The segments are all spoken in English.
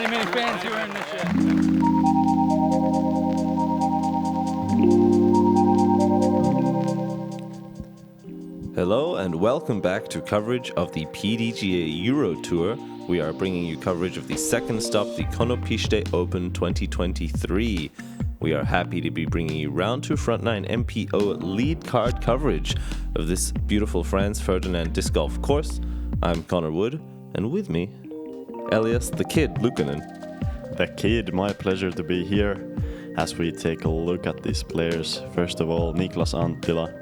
many fans you were in this year. Hello and welcome back to coverage of the PDGA Euro Tour. We are bringing you coverage of the second stop, the Konopiście Open 2023. We are happy to be bringing you round 2 front 9 MPO lead card coverage of this beautiful Franz Ferdinand disc golf course. I'm Connor Wood, and with me, Elias the Kid Luukkonen. The Kid, my pleasure to be here as we take a look at these players. First of all, Niklas Anttila,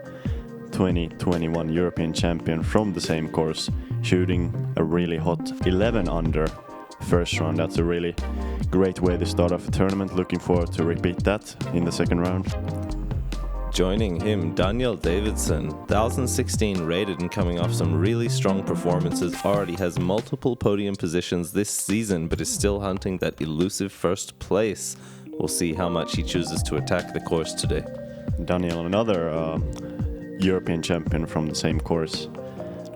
2021 European champion from the same course, shooting a really hot 11 under first round. That's a really great way to start off a tournament. Looking forward to repeat that in the second round. Joining him, Davidsson, 1016 rated and coming off some really strong performances, already has multiple podium positions this season, but is still hunting that elusive first place. We'll see how much he chooses to attack the course today. Daniel, another European champion from the same course.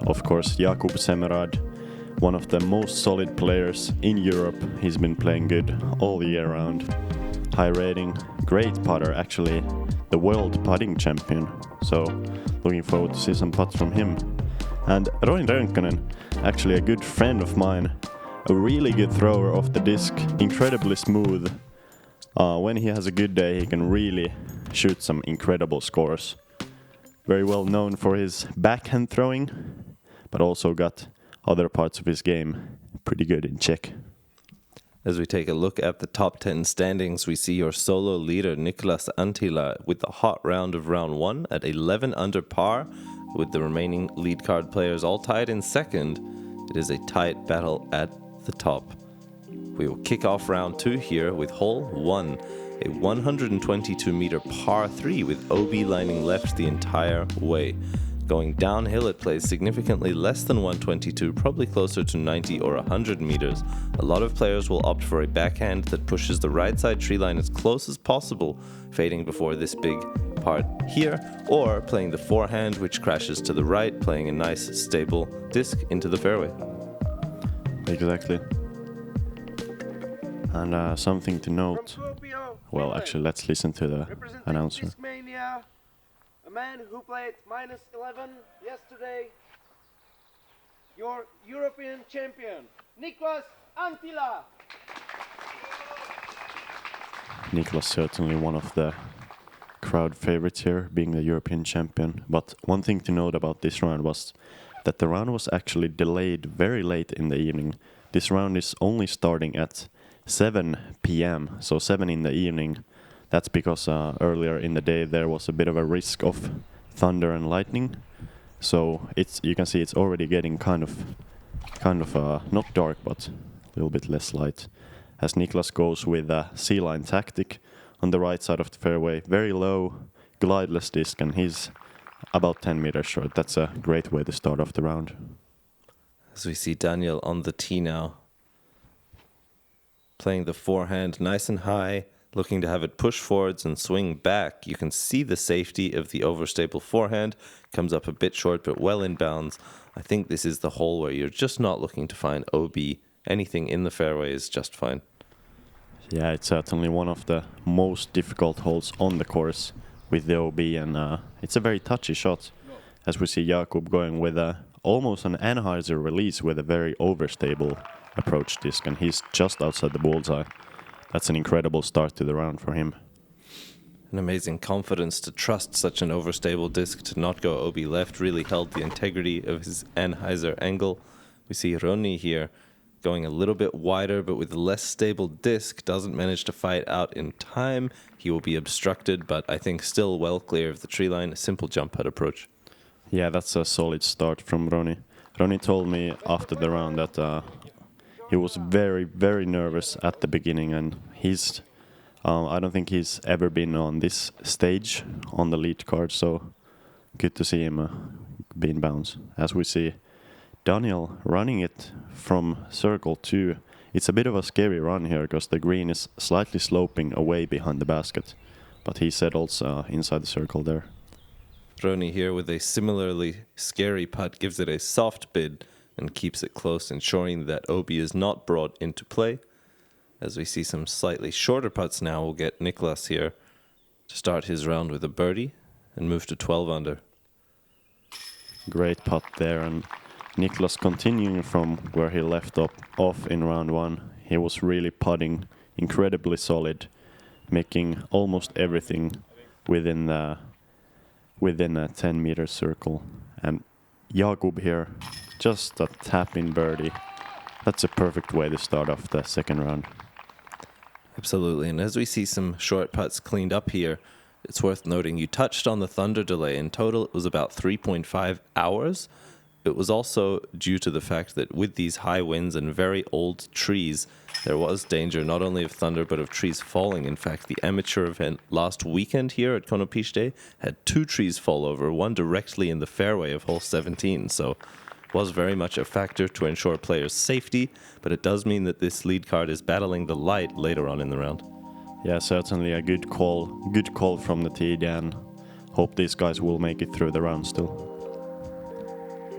Of course, Jakub Semerád, one of the most solid players in Europe. He's been playing good all year round. High rating, great putter, actually the world putting champion. So looking forward to see some putts from him. And Rönkkönen, actually a good friend of mine, a really good thrower of the disc, incredibly smooth. When he has a good day, he can really shoot some incredible scores. Very well known for his backhand throwing, but also got other parts of his game pretty good in Czech. As we take a look at the top 10 standings, we see your solo leader Niklas Anttila with the hot round of round 1 at 11 under par, with the remaining lead card players all tied in second. It is a tight battle at the top. We will kick off round 2 here with hole 1. A 122-meter par 3 with OB lining left the entire way. Going downhill, it plays significantly less than 122, probably closer to 90 or 100 meters. A lot of players will opt for a backhand that pushes the right side tree line as close as possible, fading before this big part here, or playing the forehand, which crashes to the right, playing a nice, stable disc into the fairway. Exactly. And something to note. Well, actually, let's listen to the announcer. A man who played -11 yesterday, your European champion, Niklas Anttila. Niklas certainly one of the crowd favorites here, being the European champion. But one thing to note about this round was that the round was actually delayed very late in the evening. This round is only starting at 7 p.m., so 7 in the evening. That's because earlier in the day there was a bit of a risk of thunder and lightning. So you can see it's already getting kind of not dark, but a little bit less light. As Niklas goes with a C-line tactic on the right side of the fairway, very low, glideless disc, and he's about 10 meters short. That's a great way to start off the round. As we see Daniel on the tee now, playing the forehand nice and high, looking to have it push forwards and swing back. You can see the safety of the overstable forehand. Comes up a bit short, but well in bounds. I think this is the hole where you're just not looking to find OB. Anything in the fairway is just fine. Yeah, it's certainly one of the most difficult holes on the course with the OB, and it's a very touchy shot. As we see Jakub going with almost an Anheuser release with a very overstable approach disc, and he's just outside the bullseye. That's an incredible start to the round for him. An amazing confidence to trust such an overstable disc to not go OB left, really held the integrity of his Anheuser angle. We see Roni here going a little bit wider, but with a less stable disc, doesn't manage to fight out in time. He will be obstructed, but I think still well clear of the tree line. A simple jump putt approach. Yeah, that's a solid start from Roni. Roni told me after the round that he was very, very nervous at the beginning, and I don't think he's ever been on this stage on the lead card, so good to see him be in bounds. As we see Daniel running it from circle 2. It's a bit of a scary run here because the green is slightly sloping away behind the basket, but he settles inside the circle there. Roni here with a similarly scary putt gives it a soft bid and keeps it close, ensuring that OB is not brought into play. As we see some slightly shorter putts now, we'll get Niklas here to start his round with a birdie and move to 12 under. Great putt there, and Niklas continuing from where he left off in round 1. He was really putting incredibly solid, making almost everything within a 10-meter circle. And Jakub here, just a tap-in birdie. That's a perfect way to start off the second round. Absolutely, and as we see some short putts cleaned up here, it's worth noting you touched on the thunder delay. In total, it was about 3.5 hours. It was also due to the fact that with these high winds and very old trees, there was danger not only of thunder but of trees falling. In fact, the amateur event last weekend here at Konopiście had 2 trees fall over, one directly in the fairway of hole 17. So it was very much a factor to ensure players' safety, but it does mean that this lead card is battling the light later on in the round. Yeah, certainly a good call from the TD, and hope these guys will make it through the round still.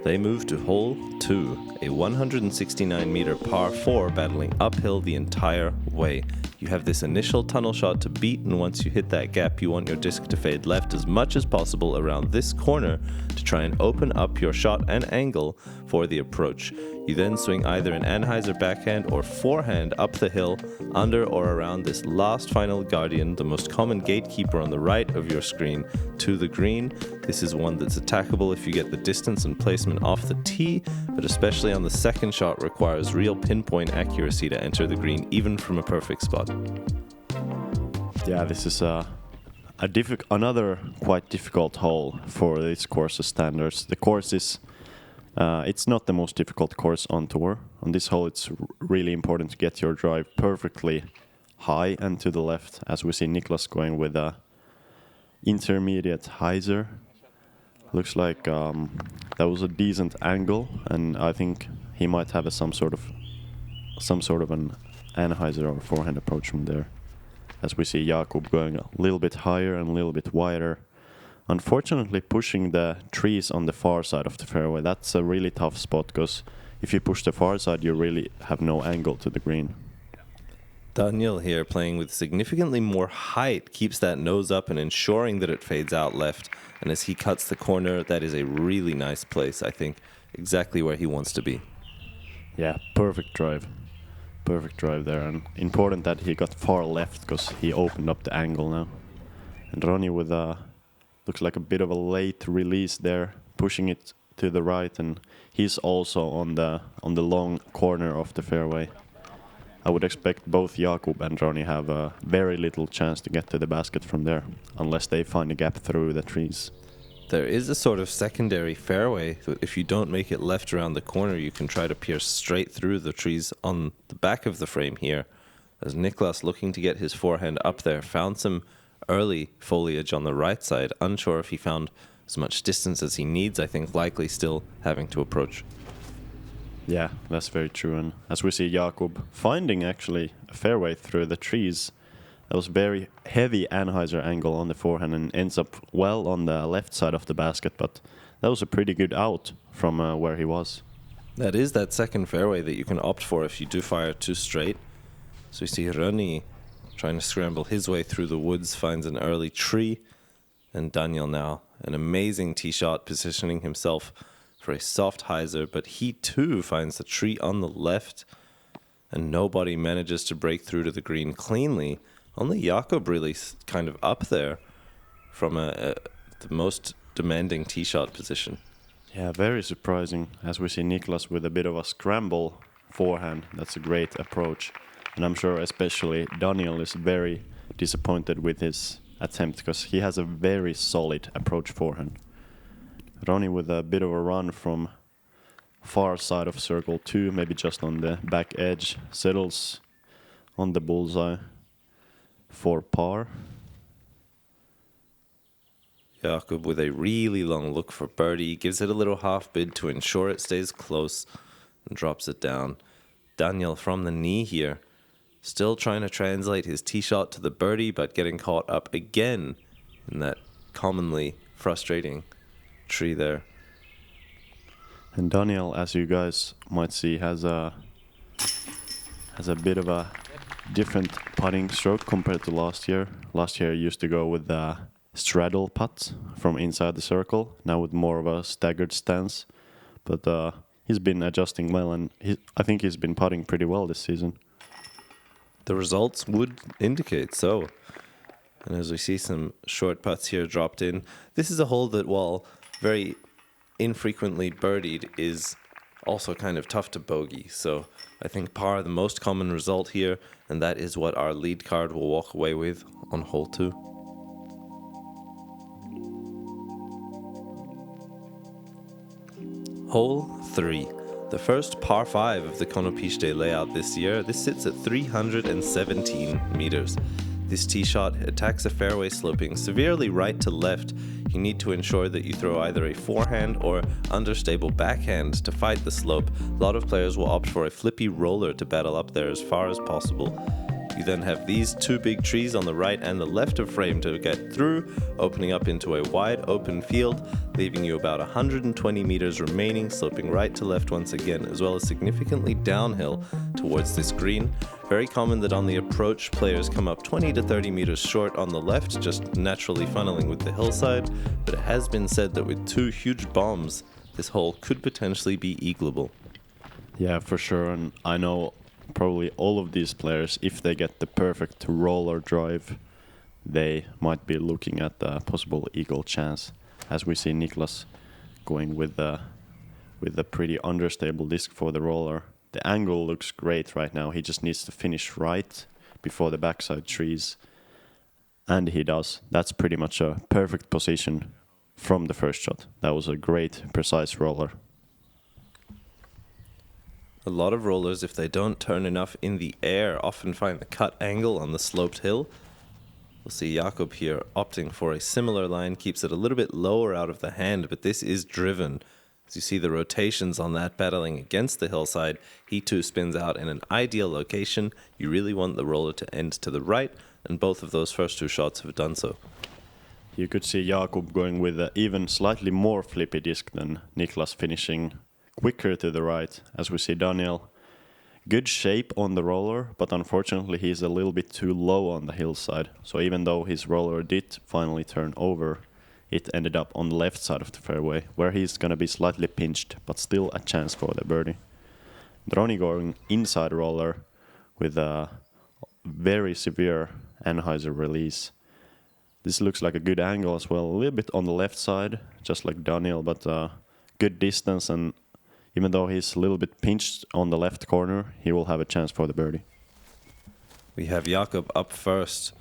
They move to hole 2, a 169-meter par 4 battling uphill the entire way. You have this initial tunnel shot to beat, and once you hit that gap, you want your disc to fade left as much as possible around this corner to try and open up your shot and angle for the approach. You then swing either an Anheuser backhand or forehand up the hill, under or around this last final guardian, the most common gatekeeper on the right of your screen, to the green. This is one that's attackable if you get the distance and placement off the tee, but especially on the second shot requires real pinpoint accuracy to enter the green, even from a perfect spot. Yeah, this is another quite difficult hole for this course's standards. The course is it's not the most difficult course on tour. On this hole, it's really important to get your drive perfectly high and to the left, as we see Niklas going with a intermediate hyzer. Looks like that was a decent angle, and I think he might have some sort of an Anheuser or forehand approach from there. As we see Jakub going a little bit higher and a little bit wider. Unfortunately, pushing the trees on the far side of the fairway, that's a really tough spot, because if you push the far side, you really have no angle to the green. Daniel here, playing with significantly more height, keeps that nose up and ensuring that it fades out left. And as he cuts the corner, that is a really nice place, I think, exactly where he wants to be. Yeah, perfect drive. Perfect drive there, and important that he got far left, because he opened up the angle now. And Roni with looks like a bit of a late release there, pushing it to the right, and he's also on the long corner of the fairway. I would expect both Jakub and Roni have a very little chance to get to the basket from there, unless they find a gap through the trees. There is a sort of secondary fairway. If you don't make it left around the corner, you can try to pierce straight through the trees on the back of the frame here. As Niklas, looking to get his forehand up there, found some early foliage on the right side. Unsure if he found as much distance as he needs. I think likely still having to approach. Yeah, that's very true. And as we see Jakub finding actually a fairway through the trees, that was very heavy Anheuser angle on the forehand and ends up well on the left side of the basket, but that was a pretty good out from where he was. That is that second fairway that you can opt for if you do fire too straight. So we see Roni trying to scramble his way through the woods, finds an early tree, and Daniel now an amazing tee shot, positioning himself for a soft hyzer, but he too finds the tree on the left, and nobody manages to break through to the green cleanly. Only Jakub really kind of up there from the most demanding tee shot position. Yeah, very surprising, as we see Niklas with a bit of a scramble forehand. That's a great approach, and I'm sure especially Daniel is very disappointed with his attempt, because he has a very solid approach forehand. Roni with a bit of a run from far side of circle 2, maybe just on the back edge, settles on the bullseye for par. Jakub with a really long look for birdie, gives it a little half bid to ensure it stays close and drops it down. Daniel from the knee here, still trying to translate his tee shot to the birdie, but getting caught up again in that commonly frustrating tree there. And Daniel, as you guys might see, has a bit of a different putting stroke compared to last year. Last year he used to go with the straddle putt from inside the circle, now with more of a staggered stance. But he's been adjusting well, and I think he's been putting pretty well this season. The results would indicate so. And as we see some short putts here dropped in, this is a hole that, while very infrequently birdied, is also kind of tough to bogey. So I think par the most common result here, and that is what our lead card will walk away with on hole 2. Hole 3, the first par 5 of the Konopiście layout this year. This sits at 317 meters. This tee shot attacks a fairway sloping severely right to left. You need to ensure that you throw either a forehand or understable backhand to fight the slope. A lot of players will opt for a flippy roller to battle up there as far as possible. You then have these 2 big trees on the right and the left of frame to get through, opening up into a wide open field, leaving you about 120 meters remaining, sloping right to left once again, as well as significantly downhill towards this green. Very common that on the approach, players come up 20 to 30 meters short on the left, just naturally funneling with the hillside, but it has been said that with 2 huge bombs, this hole could potentially be eagleable. Yeah, for sure, and I know probably all of these players, if they get the perfect roller drive, they might be looking at the possible eagle chance. As we see Niklas going with the pretty understable disc for the roller. The angle looks great right now. He just needs to finish right before the backside trees, and he does. That's pretty much a perfect position from the first shot. That was a great, precise roller. A lot of rollers, if they don't turn enough in the air, often find the cut angle on the sloped hill. We'll see Jakub here opting for a similar line, keeps it a little bit lower out of the hand, but this is driven. As you see the rotations on that battling against the hillside, he too spins out in an ideal location. You really want the roller to end to the right, and both of those first 2 shots have done so. You could see Jakub going with an even slightly more flippy disc than Niklas, finishing quicker to the right. As we see Daniel, good shape on the roller, but unfortunately he's a little bit too low on the hillside. So even though his roller did finally turn over, it ended up on the left side of the fairway, where he's going to be slightly pinched, but still a chance for the birdie. Roni going inside roller with a very severe Anheuser release. This looks like a good angle as well, a little bit on the left side, just like Daniel, but good distance, and even though he's a little bit pinched on the left corner, he will have a chance for the birdie. We have Jakub up first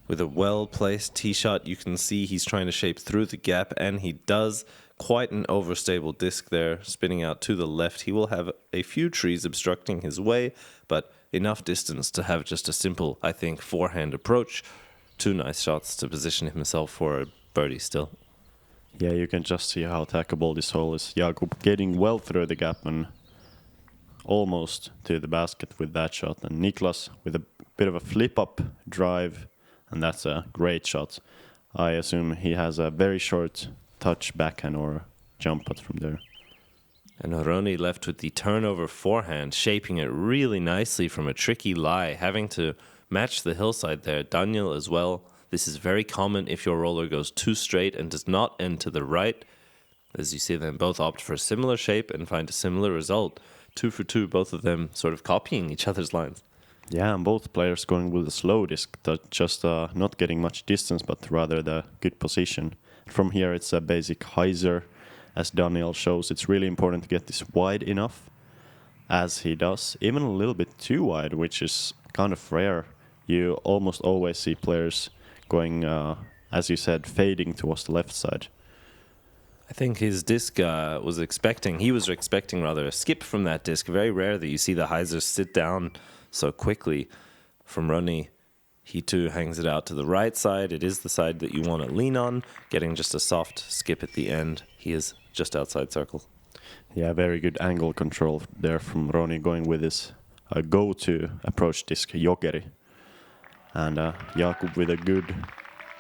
with a well-placed tee shot. You can see he's trying to shape through the gap, and he does. Quite an overstable disc there, spinning out to the left. He will have a few trees obstructing his way, but enough distance to have just a simple, I think, forehand approach. 2 nice shots to position himself for a birdie still. Yeah, you can just see how attackable this hole is. Jakub getting well through the gap and almost to the basket with that shot. And Niklas with a bit of a flip-up drive, and that's a great shot. I assume he has a very short touch backhand or jump putt from there. And Roni left with the turnover forehand, shaping it really nicely from a tricky lie, having to match the hillside there. Daniel as well. This is very common if your roller goes too straight and does not end to the right. As you see them both opt for a similar shape and find a similar result. 2 for 2, both of them sort of copying each other's lines. Yeah, and both players going with a slow disc, just not getting much distance, but rather the good position. From here it's a basic hyzer. As Daniel shows, it's really important to get this wide enough, as he does. Even a little bit too wide, which is kind of rare. You almost always see players going, as you said, fading towards the left side. I think his disc was expecting a skip from that disc. Very rare that you see the hyzer sit down so quickly. From Roni, he too hangs it out to the right side. It is the side that you want to lean on, getting just a soft skip at the end. He is just outside circle. Yeah, very good angle control there from Roni, going with his go-to approach disc, Jokeri. And Jakub with a good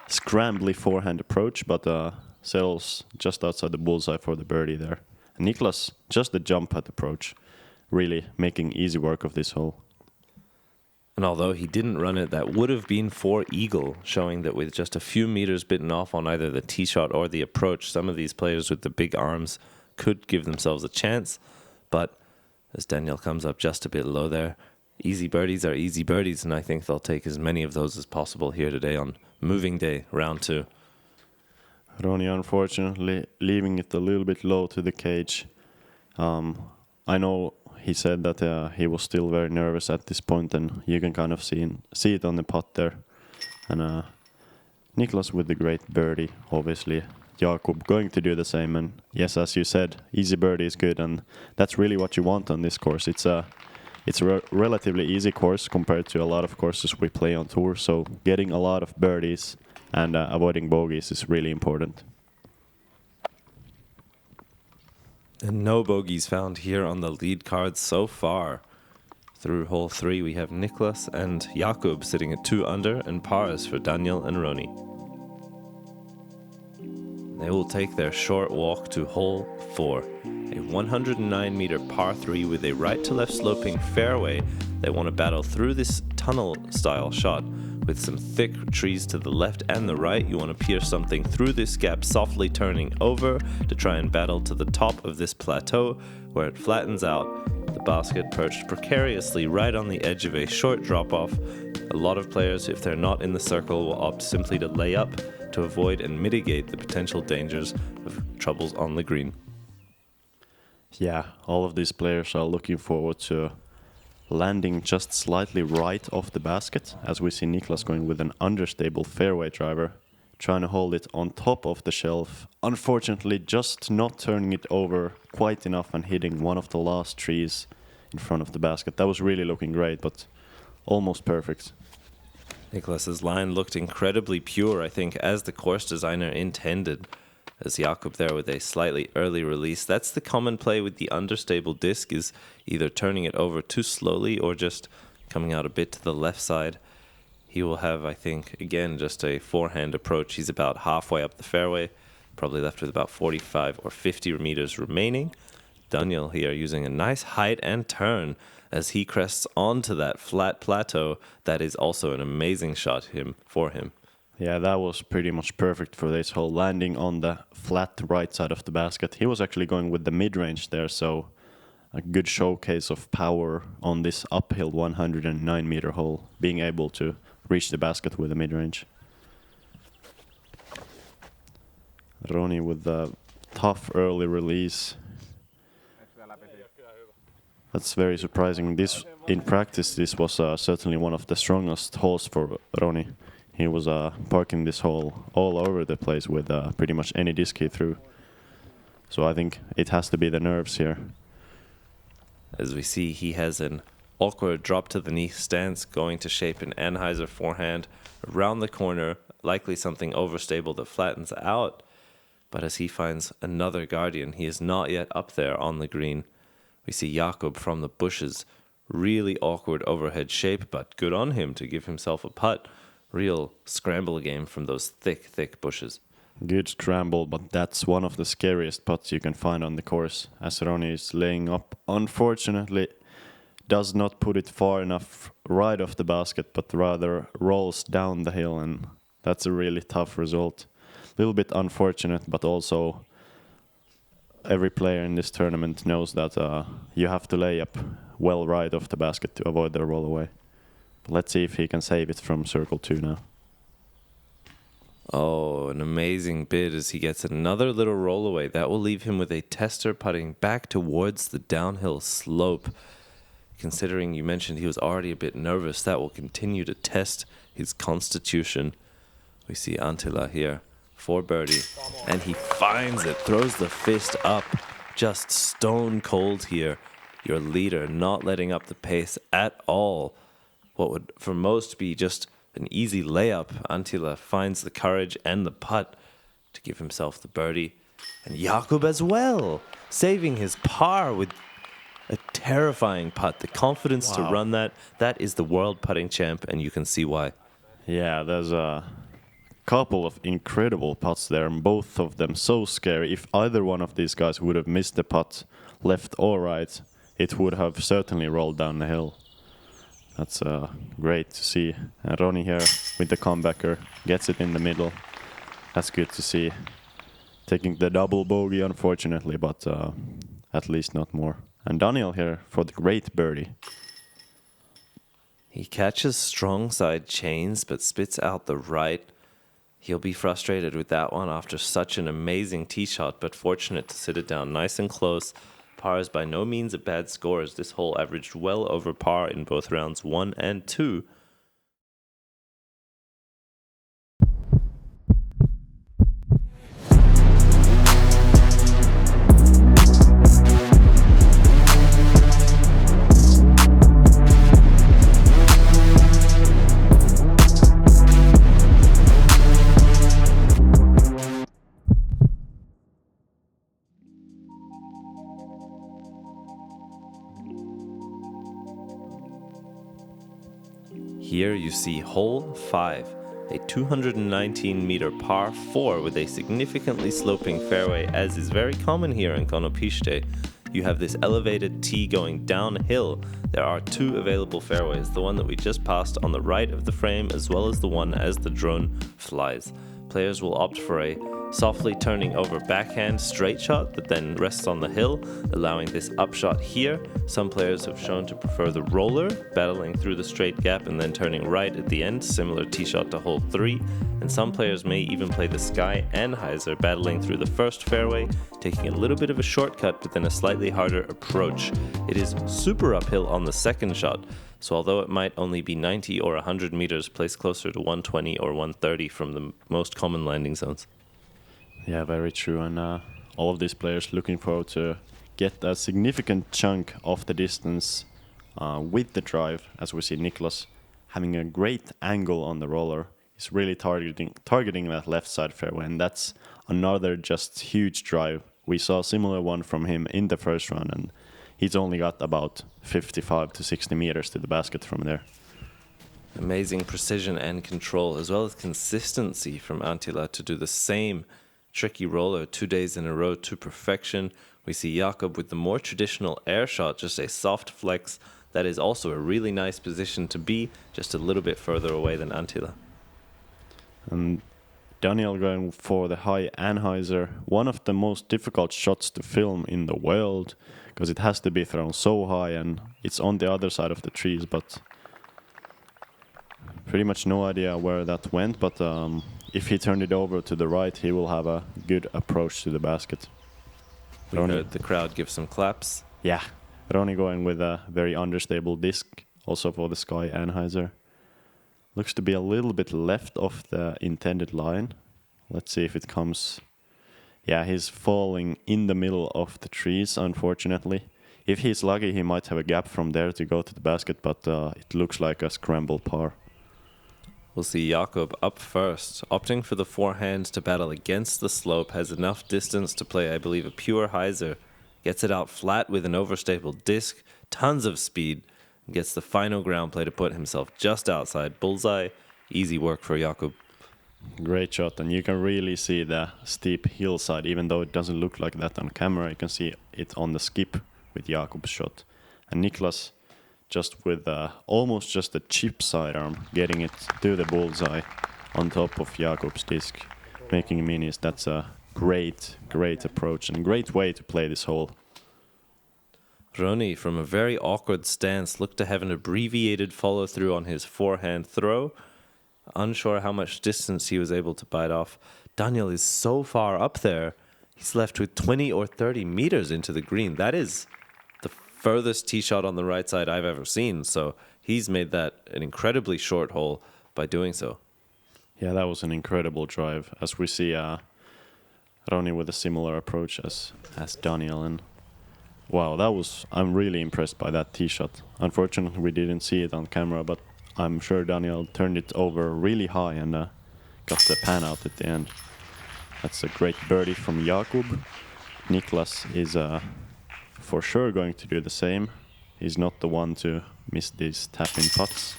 scrambly forehand approach, but settles just outside the bullseye for the birdie there. And Niklas, just the jump putt approach, really making easy work of this hole. And although he didn't run it, that would have been for eagle, showing that with just a few meters bitten off on either the tee shot or the approach, some of these players with the big arms could give themselves a chance. But as Daniel comes up just a bit low there, easy birdies are easy birdies, and I think they'll take as many of those as possible here today on moving day, round 2. Roni, unfortunately, leaving it a little bit low to the cage. I know he said that he was still very nervous at this point, and you can kind of see it on the putt there. And Niklas with the great birdie, obviously. Jakub going to do the same, and yes, as you said, easy birdie is good, and that's really what you want on this course. It's a relatively easy course compared to a lot of courses we play on tour, so getting a lot of birdies and avoiding bogeys is really important. And no bogeys found here on the lead card so far. Through hole 3, we have Niklas and Jakub sitting at 2 under and pars for Daniel and Roni. They will take their short walk to hole 4, a 109-meter par 3 with a right-to-left sloping fairway. They want to battle through this tunnel-style shot with some thick trees to the left and the right. You want to pierce something through this gap, softly turning over to try and battle to the top of this plateau where it flattens out. The basket perched precariously right on the edge of a short drop-off. A lot of players, if they're not in the circle, will opt simply to lay up to avoid and mitigate the potential dangers of troubles on the green. Yeah, all of these players are looking forward to landing just slightly right off the basket, as we see Niklas going with an understable fairway driver, trying to hold it on top of the shelf. Unfortunately, just not turning it over quite enough and hitting one of the last trees in front of the basket. That was really looking great, but almost perfect. Niklas's line looked incredibly pure, I think, as the course designer intended. As Jakub there with a slightly early release. That's the common play with the understable disc, is either turning it over too slowly or just coming out a bit to the left side. He will have, I think, again, just a forehand approach. He's about halfway up the fairway, probably left with about 45 or 50 meters remaining. Daniel here using a nice height and turn as he crests onto that flat plateau. That is also an amazing shot for him. Yeah, that was pretty much perfect for this hole, landing on the flat right side of the basket. He was actually going with the mid-range there, so a good showcase of power on this uphill 109-meter hole, being able to reach the basket with the mid-range. Roni with the tough early release. That's very surprising. In practice, this was certainly one of the strongest holes for Roni. He was parking this hole all over the place with pretty much any disc he threw. So I think it has to be the nerves here. As we see, he has an awkward drop to the knee stance, going to shape an Anheuser forehand around the corner, likely something overstable that flattens out. But as he finds another guardian, he is not yet up there on the green. We see Jakub from the bushes, really awkward overhead shape, but good on him to give himself a putt. Real scramble game from those thick bushes. Good scramble, but that's one of the scariest putts you can find on the course. As Roni is laying up, unfortunately, does not put it far enough right off the basket, but rather rolls down the hill, and that's a really tough result. A little bit unfortunate, but also every player in this tournament knows that you have to lay up well right off the basket to avoid the roll away. Let's see if he can save it from circle 2 now. Oh, an amazing bid as he gets another little roll away. That will leave him with a tester putting back towards the downhill slope. Considering you mentioned he was already a bit nervous, that will continue to test his constitution. We see Anttila here for birdie, and he finds it, throws the fist up, just stone cold here. Your leader not letting up the pace at all. What would for most be just an easy layup, Anttila finds the courage and the putt to give himself the birdie. And Jakub as well, saving his par with a terrifying putt. The confidence to run that is the world putting champ, and you can see why. Yeah, there's a couple of incredible putts there, and both of them so scary. If either one of these guys would have missed the putt, left or right, it would have certainly rolled down the hill. That's great to see. And Roni here with the comebacker gets it in the middle. That's good to see. Taking the double bogey, unfortunately, but at least not more. And Daniel here for the great birdie. He catches strong side chains but spits out the right. He'll be frustrated with that one after such an amazing tee shot, but fortunate to sit it down nice and close. Par is by no means a bad score, as this hole averaged well over par in both rounds 1 and 2. Here you see hole 5, a 219-meter par 4 with a significantly sloping fairway, as is very common here in Konopiście. You have this elevated tee going downhill. There are 2 available fairways, the one that we just passed on the right of the frame, as well as the one as the drone flies. Players will opt for a softly turning over backhand straight shot that then rests on the hill, allowing this upshot here. Some players have shown to prefer the roller, battling through the straight gap and then turning right at the end, similar tee shot to hole 3. And some players may even play the sky anhyzer, battling through the first fairway, taking a little bit of a shortcut but then a slightly harder approach. It is super uphill on the second shot, so although it might only be 90 or 100 meters, placed closer to 120 or 130 from the most common landing zones. Yeah, very true. And all of these players looking forward to get a significant chunk of the distance with the drive, as we see Niklas having a great angle on the roller. He's really targeting that left side fairway, and that's another just huge drive. We saw a similar one from him in the first round, and he's only got about 55 to 60 meters to the basket from there. Amazing precision and control, as well as consistency from Anttila to do the same tricky roller 2 days in a row to perfection. We see Jakub with the more traditional air shot, just a soft flex. That is also a really nice position to be, just a little bit further away than Anttila. And Daniel going for the high anhyzer, one of the most difficult shots to film in the world, because it has to be thrown so high and it's on the other side of the trees, but pretty much no idea where that went, but if he turned it over to the right, he will have a good approach to the basket. We heard the crowd give some claps. Yeah, Roni going with a very understable disc, also for the sky anhyzer. Looks to be a little bit left of the intended line. Let's see if it comes. Yeah, he's falling in the middle of the trees, unfortunately. If he's lucky, he might have a gap from there to go to the basket, but it looks like a scramble par. We'll see Jakub up first, opting for the forehand to battle against the slope, has enough distance to play, I believe, a pure hyzer. Gets it out flat with an overstable disc, tons of speed, and gets the final ground play to put himself just outside bullseye. Easy work for Jakub. Great shot, and you can really see the steep hillside, even though it doesn't look like that on camera. You can see it on the skip with Jakub's shot. And Niklas just with almost just a chip sidearm, getting it to the bullseye on top of Jakub's disc, making minis. That's a great approach and great way to play this hole. Roni, from a very awkward stance, looked to have an abbreviated follow-through on his forehand throw. Unsure how much distance he was able to bite off. Daniel is so far up there, he's left with 20 or 30 meters into the green. That is the furthest tee shot on the right side I've ever seen, so he's made that an incredibly short hole by doing so. Yeah, that was an incredible drive, as we see Roni with a similar approach as Daniel. And wow, I'm really impressed by that tee shot. Unfortunately, we didn't see it on camera, but I'm sure Daniel turned it over really high and got the pan out at the end. That's a great birdie from Jakub. Niklas is for sure going to do the same. He's not the one to miss these tap-in putts.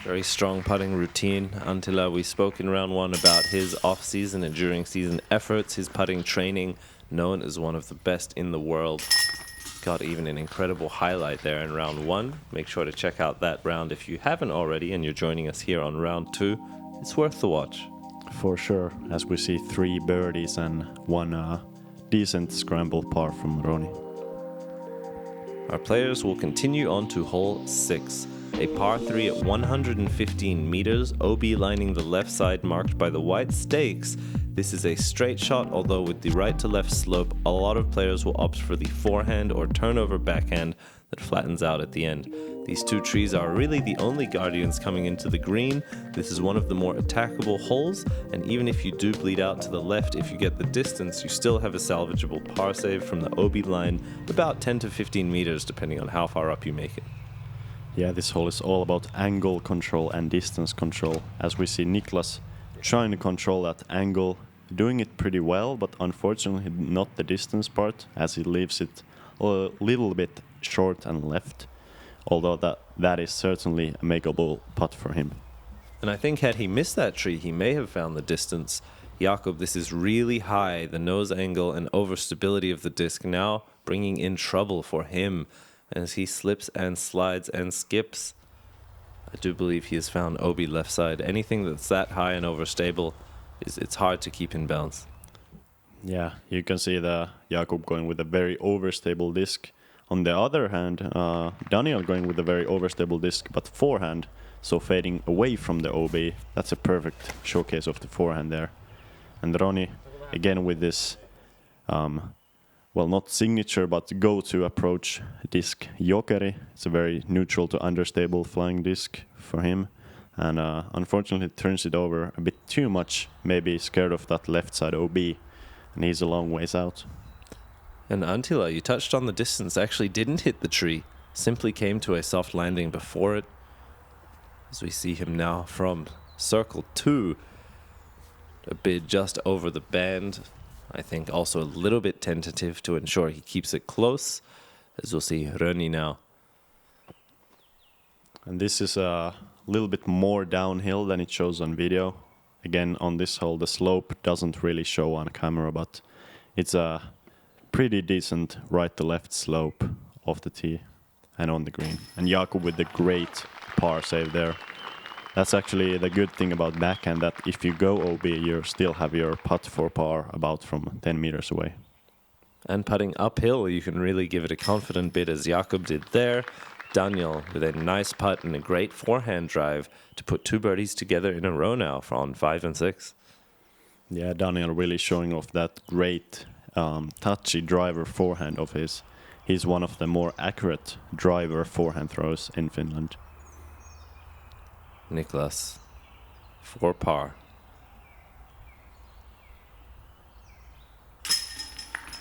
Very strong putting routine. Anttila, we spoke in round one about his off-season and during season efforts, his putting training, known as one of the best in the world. got even an incredible highlight there in round 1. Make sure to check out that round if you haven't already and you're joining us here on round 2. It's worth the watch. For sure, as we see 3 birdies and 1 decent scramble par from Roni. Our players will continue on to hole 6, a par 3 at 115 meters, OB lining the left side marked by the white stakes. This is a straight shot, although with the right to left slope, a lot of players will opt for the forehand or turnover backhand that flattens out at the end. These 2 trees are really the only guardians coming into the green. This is one of the more attackable holes, and even if you do bleed out to the left, if you get the distance, you still have a salvageable par save from the OB line, about 10 to 15 meters depending on how far up you make it. Yeah, this hole is all about angle control and distance control, as we see Niklas trying to control that angle, doing it pretty well, but unfortunately not the distance part, as he leaves it a little bit short and left, although that is certainly a makeable putt for him. And I think had he missed that tree, he may have found the distance. Jakub, this is really high, the nose angle and overstability of the disc now bringing in trouble for him as he slips and slides and skips. I do believe he has found OB left side. Anything that's that high and overstable, it's hard to keep in bounds. Yeah, you can see the Jakub going with a very overstable disc. On the other hand, Daniel going with a very overstable disc, but forehand, so fading away from the OB. That's a perfect showcase of the forehand there. And Roni, again with this, well, not signature, but go-to approach disc Jokeri. It's a very neutral to understable flying disc for him. And unfortunately turns it over a bit too much, maybe scared of that left side OB. And he's a long ways out. And Anttila, you touched on the distance, actually didn't hit the tree, simply came to a soft landing before it. As we see him now from circle 2, a bit just over the band. I think also a little bit tentative to ensure he keeps it close, as we'll see Roni now. And this is a little bit more downhill than it shows on video. Again, on this hole, the slope doesn't really show on camera, but it's a pretty decent right to left slope off the tee and on the green. And Jakub with the great par save there. That's actually the good thing about backhand, that if you go OB, you still have your putt for par about from 10 meters away. And putting uphill, you can really give it a confident bit as Jakub did there. Daniel with a nice putt and a great forehand drive to put 2 birdies together in a row now on 5 and 6. Yeah, Daniel really showing off that great touchy driver forehand of his. He's one of the more accurate driver forehand throws in Finland. Niklas for par.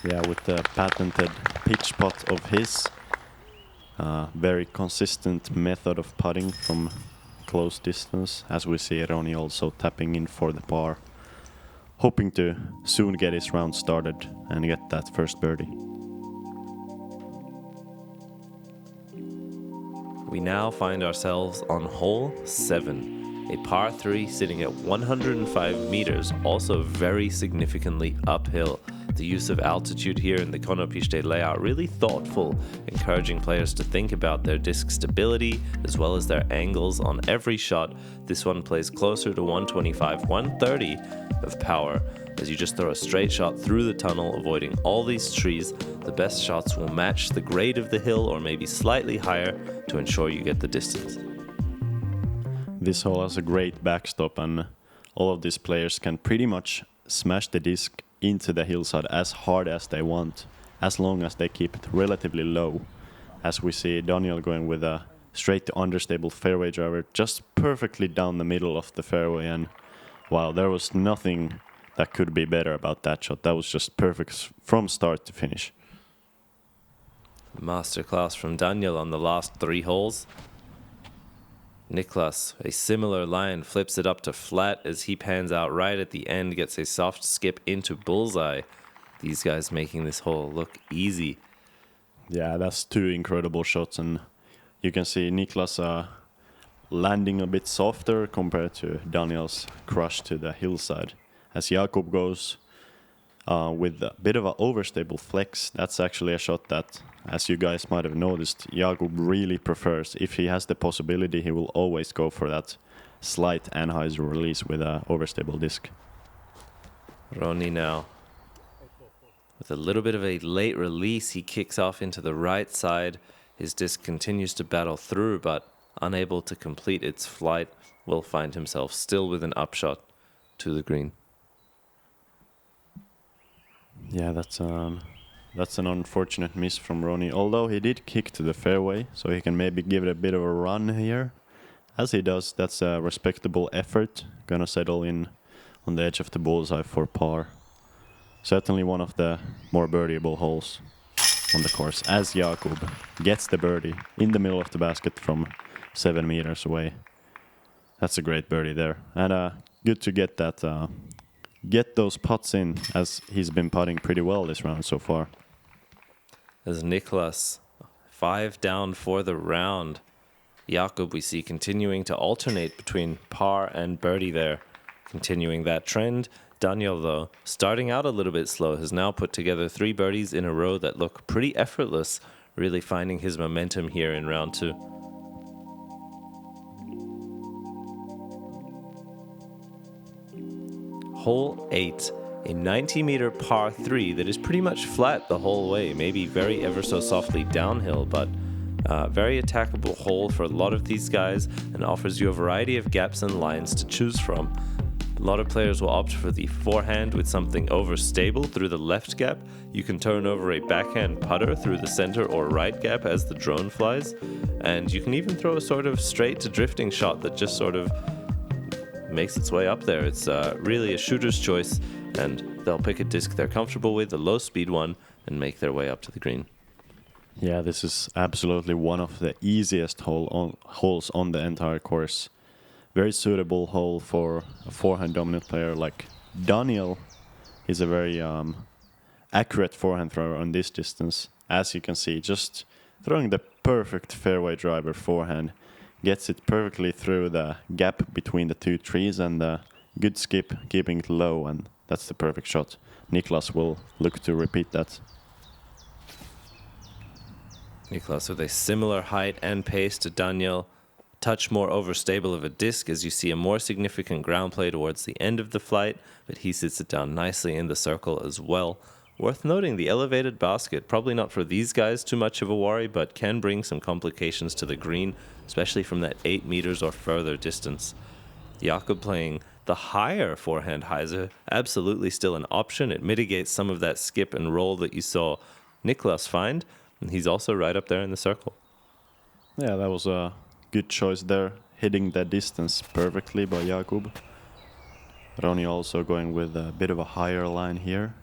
Yeah, with the patented pitch putt of his. Very consistent method of putting from close distance, as we see Roni also tapping in for the par, hoping to soon get his round started and get that first birdie. We now find ourselves on hole 7, a par 3 sitting at 105 meters, also very significantly uphill. The use of altitude here in the Konopiście layout really thoughtful, encouraging players to think about their disc stability as well as their angles on every shot. This one plays closer to 125, 130 of power. As you just throw a straight shot through the tunnel, avoiding all these trees, the best shots will match the grade of the hill or maybe slightly higher to ensure you get the distance. This hole has a great backstop, and all of these players can pretty much smash the disc into the hillside as hard as they want, as long as they keep it relatively low. As we see Daniel going with a straight to understable fairway driver just perfectly down the middle of the fairway, and wow, there was nothing that could be better about that shot. That was just perfect from start to finish. Masterclass from Daniel on the last 3 holes. Niklas, a similar line, flips it up to flat as he pans out right at the end, gets a soft skip into bullseye. These guys making this hole look easy. Yeah, that's 2 incredible shots, and you can see Niklas landing a bit softer compared to Daniel's crush to the hillside. As Jakub goes with a bit of an overstable flex. That's actually a shot that, as you guys might have noticed, Jakub really prefers. If he has the possibility, he will always go for that slight anhyzer release with an overstable disc. Roni now. With a little bit of a late release, he kicks off into the right side. His disc continues to battle through, but unable to complete its flight, will find himself still with an upshot to the green. Yeah, that's an unfortunate miss from Roni. Although he did kick to the fairway, so he can maybe give it a bit of a run here. As he does, that's a respectable effort. Gonna settle in on the edge of the bullseye for par. Certainly one of the more birdieable holes on the course, as Jakub gets the birdie in the middle of the basket from 7 meters away. That's a great birdie there, and good to get that, get those putts in, as he's been putting pretty well this round so far. As Niklas, 5 down for the round. Jakub we see continuing to alternate between par and birdie there, continuing that trend. Daniel, though, starting out a little bit slow, has now put together 3 birdies in a row that look pretty effortless, really finding his momentum here in round 2. Hole 8, a 90-meter par 3 that is pretty much flat the whole way, maybe very ever so softly downhill, but very attackable hole for a lot of these guys, and offers you a variety of gaps and lines to choose from. A lot of players will opt for the forehand with something overstable through the left gap. You can turn over a backhand putter through the center or right gap as the drone flies. And you can even throw a sort of straight to drifting shot that just sort of makes its way up there. It's really a shooter's choice, and they'll pick a disc they're comfortable with, a low speed one, and make their way up to the green. Yeah, this is absolutely one of the easiest holes on the entire course. Very suitable hole for a forehand dominant player like Daniel. He's a very accurate forehand thrower on this distance. As you can see, just throwing the perfect fairway driver forehand. Gets it perfectly through the gap between the 2 trees, and a good skip, keeping it low, and that's the perfect shot. Niklas will look to repeat that. Niklas with a similar height and pace to Daniel. Touch more overstable of a disc, as you see a more significant ground play towards the end of the flight, but he sits it down nicely in the circle as well. Worth noting, the elevated basket, probably not for these guys too much of a worry, but can bring some complications to the green, especially from that 8 meters or further distance. Jakub playing the higher forehand hyzer, absolutely still an option. It mitigates some of that skip and roll that you saw Niklas find, and he's also right up there in the circle. Yeah, that was a good choice there, hitting the distance perfectly by Jakub. Roni also going with a bit of a higher line here,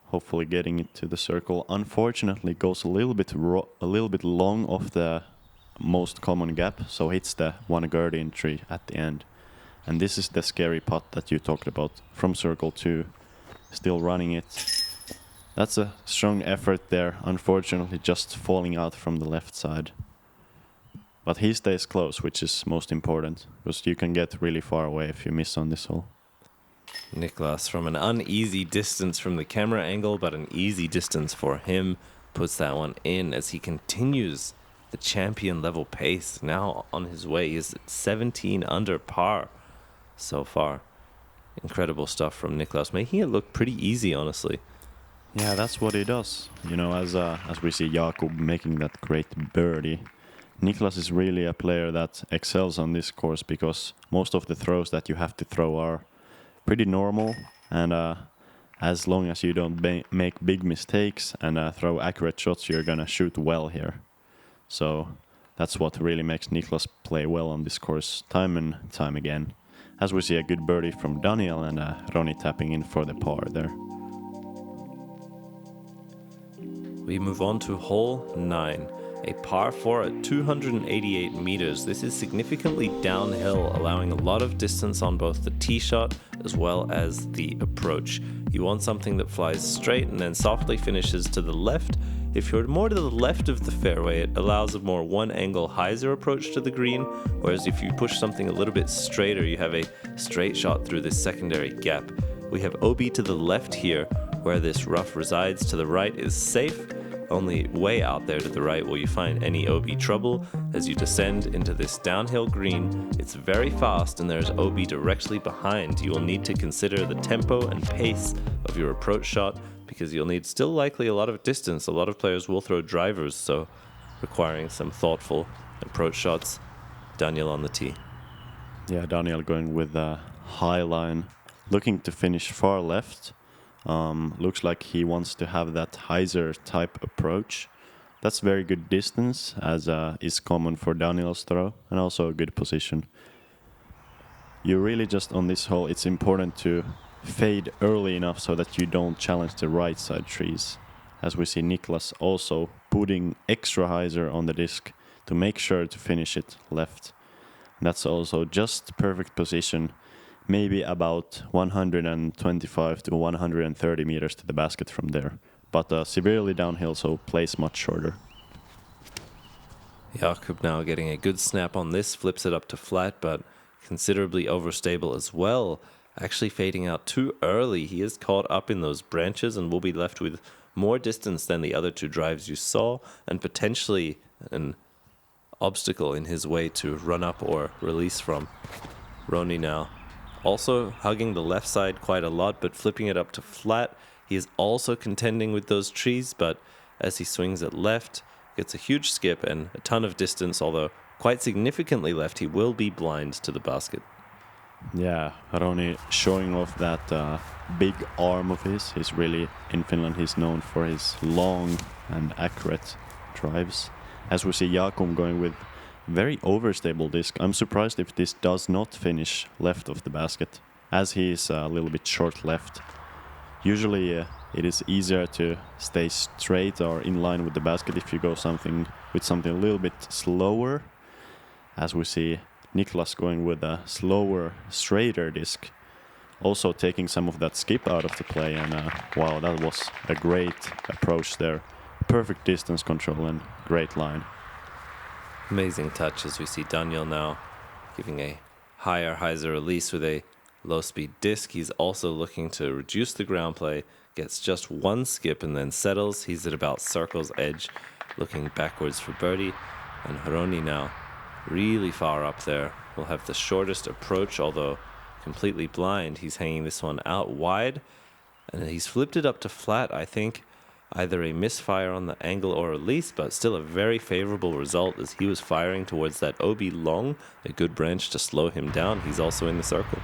hopefully getting it to the circle. Unfortunately, goes a little bit long off the most common gap, so hits the 1 guardian tree at the end. And this is the scary putt that you talked about from circle 2, still running it. That's a strong effort there, unfortunately just falling out from the left side. But he stays close, which is most important, because you can get really far away if you miss on this hole. Niklas, from an uneasy distance from the camera angle, but an easy distance for him, puts that one in as he continues the champion level pace. Now on his way, he's at 17 under par so far. Incredible stuff from Niklas, making it look pretty easy, honestly. Yeah, that's what he does. You know, as we see Jakub making that great birdie, Niklas is really a player that excels on this course, because most of the throws that you have to throw are pretty normal, and as long as you don't make big mistakes and throw accurate shots, you're gonna shoot well here. So that's what really makes Niklas play well on this course time and time again. As we see a good birdie from Daniel, and Roni tapping in for the par there. We move on to hole 9. A par 4 at 288 meters. This is significantly downhill, allowing a lot of distance on both the tee shot as well as the approach. You want something that flies straight and then softly finishes to the left. If you're more to the left of the fairway, it allows a more one-angle hyzer approach to the green, whereas if you push something a little bit straighter, you have a straight shot through this secondary gap. We have OB to the left here, Where this rough resides to the right is safe. Only way out there to the right will you find any OB trouble. As you descend into this downhill green, it's very fast and there's OB directly behind. You will need to consider the tempo and pace of your approach shot because you'll need still likely a lot of distance. A lot of players will throw drivers, so requiring some thoughtful approach shots. Daniel on the tee. Yeah, Daniel going with a high line, looking to finish far left. Looks like he wants to have that hyzer type approach. That's very good distance, as is common for Daniel's throw, and also a good position. You really just on this hole, it's important to fade early enough so that you don't challenge the right side trees. As we see Niklas also putting extra hyzer on the disc to make sure to finish it left. That's also just perfect position. Maybe about 125 to 130 meters to the basket from there. But severely downhill, so plays much shorter. Jakub now getting a good snap on this, flips it up to flat, but considerably overstable as well. Actually fading out too early. He is caught up in those branches and will be left with more distance than the other two drives you saw, and potentially an obstacle in his way to run up or release from. Roni now also hugging the left side quite a lot, but flipping it up to flat. He is also contending with those trees, but as he swings it left, gets a huge skip and a ton of distance, although quite significantly left, he will be blind to the basket. Yeah, Roni showing off that big arm of his. He's really, in Finland, he's known for his long and accurate drives. As we see Jakub going with very overstable disc. I'm surprised if this does not finish left of the basket, as he is a little bit short left. Usually it is easier to stay straight or in line with the basket if you go something a little bit slower. As we see Niklas going with a slower, straighter disc, also taking some of that skip out of the play. And wow, that was a great approach there. Perfect distance control and great line. Amazing touch as we see Daniel now giving a higher hyzer release with a low-speed disc. He's also looking to reduce the ground play, gets just one skip and then settles. He's at about circle's edge, looking backwards for birdie. And Roni now really far up there. Will have the shortest approach, although completely blind. He's hanging this one out wide, and he's flipped it up to flat. I think either a misfire on the angle or release, but still a very favorable result as he was firing towards that OB long, a good branch to slow him down. He's also in the circle.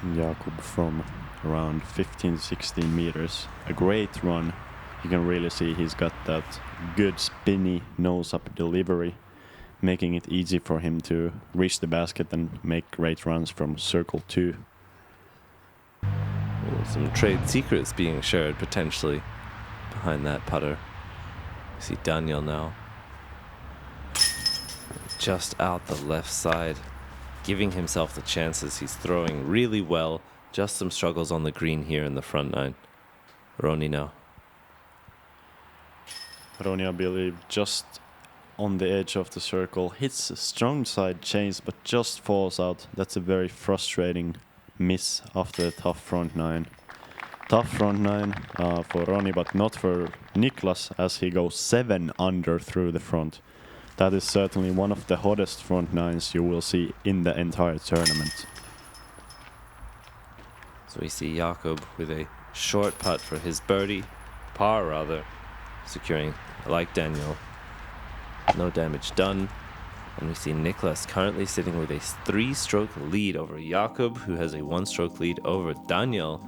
Jakub from around 15-16 meters. A great run. You can really see he's got that good spinny nose-up delivery, making it easy for him to reach the basket and make great runs from circle 2. Some trade secrets being shared potentially behind that putter. We see Daniel now just out the left side, giving himself the chances. He's throwing really well. Just some struggles on the green here in the front nine. Roni now. Roni, I believe, just on the edge of the circle, hits a strong side change but just falls out. That's a very frustrating miss after the tough front nine. Tough front nine for Roni, but not for Niklas, as he goes 7 under through the front. That is certainly one of the hottest front nines you will see in the entire tournament. So we see Jakub with a short putt for his birdie, par rather, securing, like Daniel, no damage done. And we see Niklas currently sitting with a 3-stroke lead over Jakub, who has a 1-stroke lead over Daniel.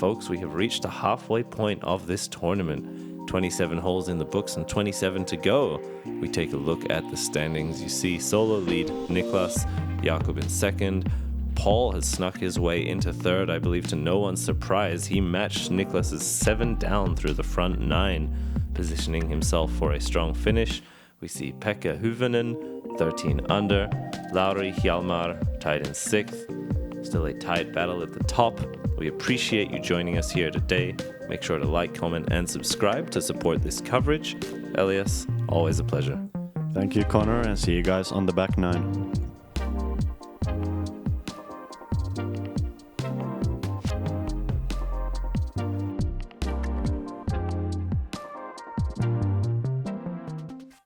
Folks, we have reached the halfway point of this tournament. 27 holes in the books and 27 to go. We take a look at the standings. You see solo lead Niklas, Jakub in second. Paul has snuck his way into third, I believe to no one's surprise. He matched Niklas's 7 down through the front 9, positioning himself for a strong finish. We see Pekka Hyvönen, 13 under. Lauri Hjalmar tied in 6th. Still a tight battle at the top. We appreciate you joining us here today. Make sure to like, comment, and subscribe to support this coverage. Elias, always a pleasure. Thank you, Connor, and see you guys on the back nine.